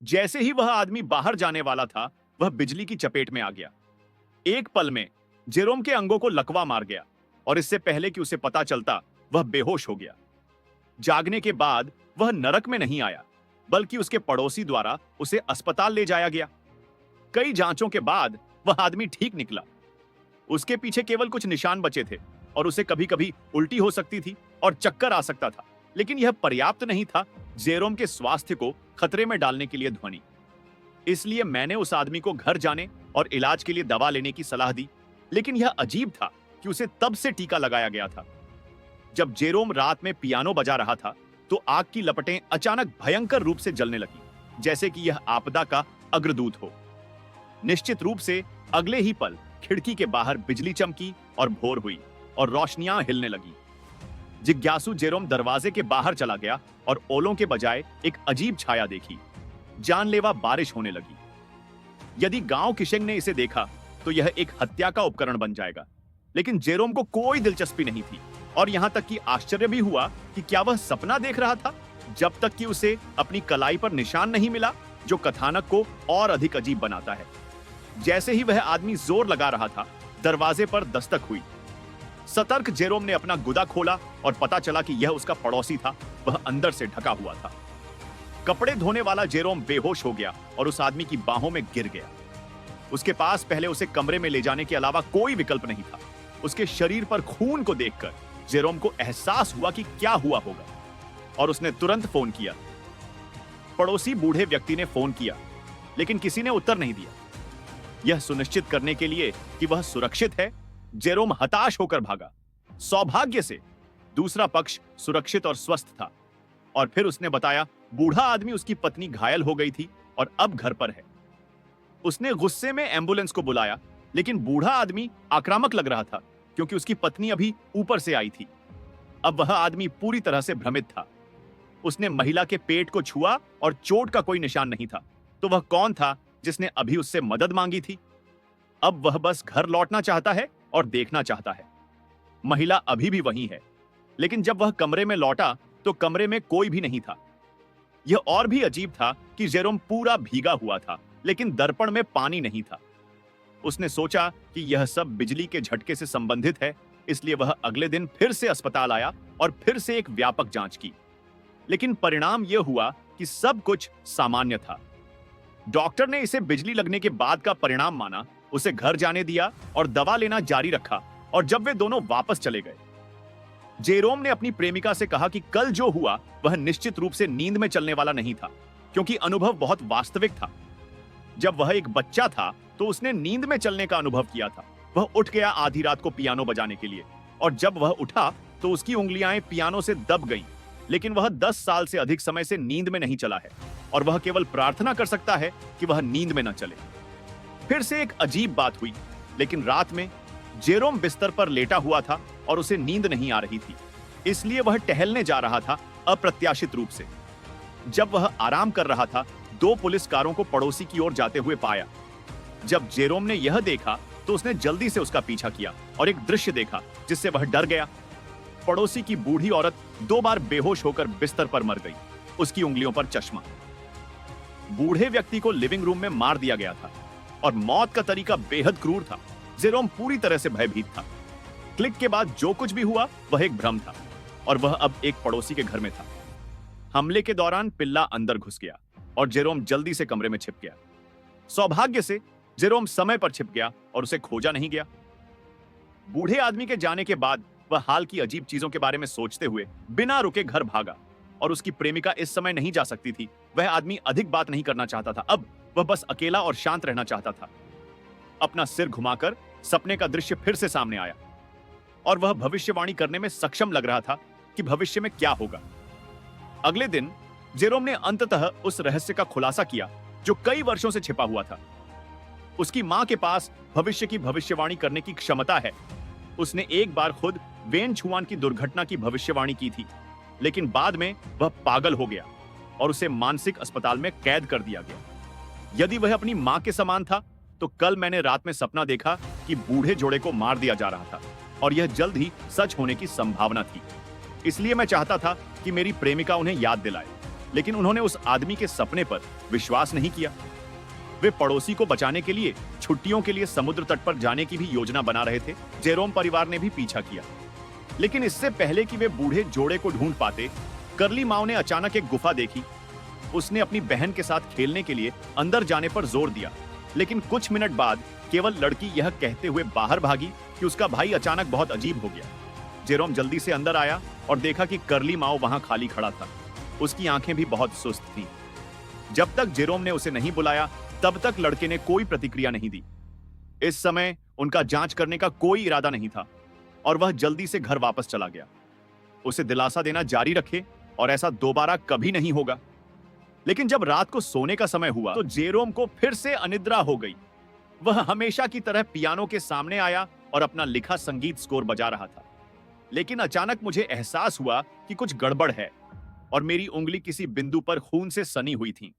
जैसे ही वह आदमी बाहर जाने वाला था, वह बिजली की चपेट में आ गया। एक पल में जेरोम के अंगों को लकवा मार गया और इससे पहले कि उसे पता चलता, वह बेहोश हो गया। जागने के बाद वह नरक में नहीं आया, बल्कि उसके पड़ोसी द्वारा उसे अस्पताल ले जाया गया। कई जांचों के बाद वह आदमी ठीक निकला। उसके पीछे केवल कुछ निशान बचे थे और उसे कभी-कभी उल्टी हो सकती थी और चक्कर आ सकता था, लेकिन यह पर्याप्त नहीं था जेरोम के स्वास्थ्य को खतरे में डालने के लिए ध्वनि। इसलिए मैंने उस आदमी को घर जाने और इलाज के लिए दवा लेने की सलाह दी, लेकिन यह अजीब था कि उसे तब से टीका लगाया गया था। जब जेरोम रात में पियानो बजा रहा था, तो आग की लपटें अचानक भयंकर रूप से जलने लगी, जैसे कि यह आपदा का अग्रदूत हो। निश्चित रूप से अगले ही पल खिड़की के बाहर बिजली चमकी और भोर हुई और रोशनियां हिलने लगी। जिज्ञासु जेरोम दरवाजे के बाहर चला गया और ओलों के बजाय एक अजीब छाया देखी। जानलेवा बारिश होने लगी। यदि गांव किशेंग ने इसे देखा तो यह एक हत्या का उपकरण बन जाएगा, लेकिन जेरोम को कोई दिलचस्पी नहीं थी और यहां तक कि आश्चर्य भी हुआ कि क्या वह सपना देख रहा था, जब तक कि उसे अपनी कलाई पर निशान नहीं मिला, जो कथानक को और अधिक अजीब बनाता है। जैसे ही वह आदमी जोर लगा रहा था, दरवाजे पर दस्तक हुई। सतर्क जेरोम ने अपना गुदा खोला और पता चला कि यह उसका पड़ोसी था। वह अंदर से ढका हुआ था। कपड़े धोने वाला जेरोम बेहोश हो गया और उस आदमी की बाहों में गिर गया। उसके पास पहले उसे कमरे में ले जाने के अलावा कोई विकल्प नहीं था। उसके शरीर पर खून को देखकर जेरोम को एहसास हुआ कि क्या हुआ होगा और उसने तुरंत फोन किया। पड़ोसी बूढ़े व्यक्ति ने फोन किया, लेकिन किसी ने उत्तर नहीं दिया। यह सुनिश्चित करने के लिए कि वह सुरक्षित है, जेरोम हताश होकर भागा। सौभाग्य से दूसरा पक्ष सुरक्षित और स्वस्थ था और फिर उसने बताया बूढ़ा आदमी उसकी पत्नी घायल हो गई थी और अब घर पर है। उसने गुस्से में एम्बुलेंस को बुलाया, लेकिन बूढ़ा आदमी आक्रामक लग रहा था क्योंकि उसकी पत्नी अभी ऊपर से आई थी। अब वह आदमी पूरी तरह से भ्रमित था। उसने महिला के पेट को छुआ और चोट का कोई निशान नहीं था। तो वह कौन था जिसने अभी उससे मदद मांगी थी? अब वह बस घर लौटना चाहता है और देखना चाहता है। महिला अभी भी वहीं है, लेकिन जब वह कमरे में लौटा तो कमरे में कोई भी नहीं था। यह और भी अजीब था कि जेरोम पूरा भीगा हुआ था, लेकिन दर्पण में पानी नहीं था। उसने सोचा कि यह सब बिजली के झटके से संबंधित है, इसलिए वह अगले दिन फिर से अस्पताल आया और फिर से एक व्यापक जांच की। लेकिन परिणाम यह हुआ कि सब कुछ सामान्य था। डॉक्टर ने इसे बिजली लगने के बाद का परिणाम माना, उसे घर जाने दिया और दवा लेना जारी रखा। और जब वे दोनों वापस चले गए, जेरोम ने अपनी प्रेमिका से कहा कि कल जो हुआ वह निश्चित रूप से नींद में चलने वाला नहीं था, क्योंकि अनुभव बहुत वास्तविक था। जब वह एक बच्चा था तो उसने नींद में चलने का अनुभव किया था। वह उठ गया आधी रात को पियानो बजाने के लिए, और जब वह उठा तो उसकी उंगलियां पियानो से दब गईं। लेकिन वह 10 साल से अधिक समय से नींद में नहीं चला है और वह केवल प्रार्थना कर सकता है कि वह नींद में न चले। फिर से एक अजीब बात हुई, लेकिन रात में जेरोम बिस्तर पर लेटा हुआ था और उसे नींद नहीं आ रही थी, इसलिए वह टहलने जा रहा था अप्रत्याशित रूप से। जब वह आराम कर रहा था, 2 पुलिस कारों को पड़ोसी की ओर जाते हुए पाया। जब जेरोम ने यह देखा तो उसने जल्दी से उसका पीछा किया और एक दृश्य देखा जिससे वह डर गया। पड़ोसी की बूढ़ी औरत 2 बार बेहोश होकर बिस्तर पर मर गई, उसकी उंगलियों पर चश्मा। बूढ़े व्यक्ति को लिविंग रूम में मार दिया गया था और मौत का तरीका बेहद क्रूर था। जेरोम पूरी तरह से भयभीत था। क्लिक के बाद जो कुछ भी हुआ वह एक भ्रम था और वह अब एक पड़ोसी के घर में था। हमले के दौरान पिल्ला अंदर घुस गया और जेरोम जल्दी से कमरे में छिप गया। सौभाग्य से जेरोम समय पर छिप गया और उसे खोजा नहीं गया। बूढ़े आदमी के जाने के बाद वह हाल की अजीब चीजों के बारे में सोचते हुए बिना रुके घर भागा और उसकी प्रेमिका इस समय नहीं जा सकती थी। वह आदमी अधिक बात नहीं करना चाहता था। अब वह बस अकेला और शांत रहना चाहता था। अपना सिर घुमाकर सपने का दृश्य फिर से सामने आया और वह भविष्यवाणी करने में सक्षम लग रहा था कि भविष्य में क्या होगा। अगले दिन जेरोम ने अंततः उस रहस्य का खुलासा किया जो कई वर्षों से छिपा हुआ था। उसकी मां के पास भविष्य की भविष्यवाणी करने की क्षमता है। उसने एक बार खुद वेन छुआन की दुर्घटना की भविष्यवाणी की थी, लेकिन बाद में वह पागल हो गया और उसे मानसिक अस्पताल में कैद कर दिया गया। यदि वह अपनी मां के समान था तो कल मैंने रात में सपना देखा कि बूढ़े जोड़े को मार दिया जा रहा था और यह जल्द ही सच होने की संभावना थी। इसलिए मैं चाहता था कि मेरी प्रेमिका उन्हें याद दिलाए। लेकिन उन्होंने उस आदमी के सपने पर विश्वास नहीं किया। वे पड़ोसी को बचाने के लिए छुट्टियों के लिए समुद्र तट पर जाने की भी योजना बना रहे थे। जेरोम परिवार ने भी पीछा किया, लेकिन इससे पहले कि वे बूढ़े जोड़े को ढूंढ पाते, कर्ली माओ ने अचानक एक गुफा देखी। उसने अपनी बहन के साथ खेलने के लिए अंदर जाने पर जोर दिया, लेकिन कुछ मिनट बाद केवल लड़की यह कहते हुए बाहर भागी कि उसका भाई अचानक बहुत अजीब हो गया। जेरोम जल्दी से अंदर आया और देखा कि कर्ली माओ वहां खाली खड़ा था। उसकी आंखें भी बहुत सुस्त थीं। जब तक जेरोम ने उसे नहीं बुलाया, तब तक लड़के ने कोई प्रतिक्रिया नहीं दी। इस समय उनका जांच करने का कोई इरादा नहीं था और वह जल्दी से घर वापस चला गया। उसे दिलासा देना जारी रखे और ऐसा दोबारा कभी नहीं होगा। लेकिन जब रात को सोने का समय हुआ तो जेरोम को फिर से अनिद्रा हो गई। वह हमेशा की तरह पियानो के सामने आया और अपना लिखा संगीत स्कोर बजा रहा था। लेकिन अचानक मुझे एहसास हुआ कि कुछ गड़बड़ है और मेरी उंगली किसी बिंदु पर खून से सनी हुई थी।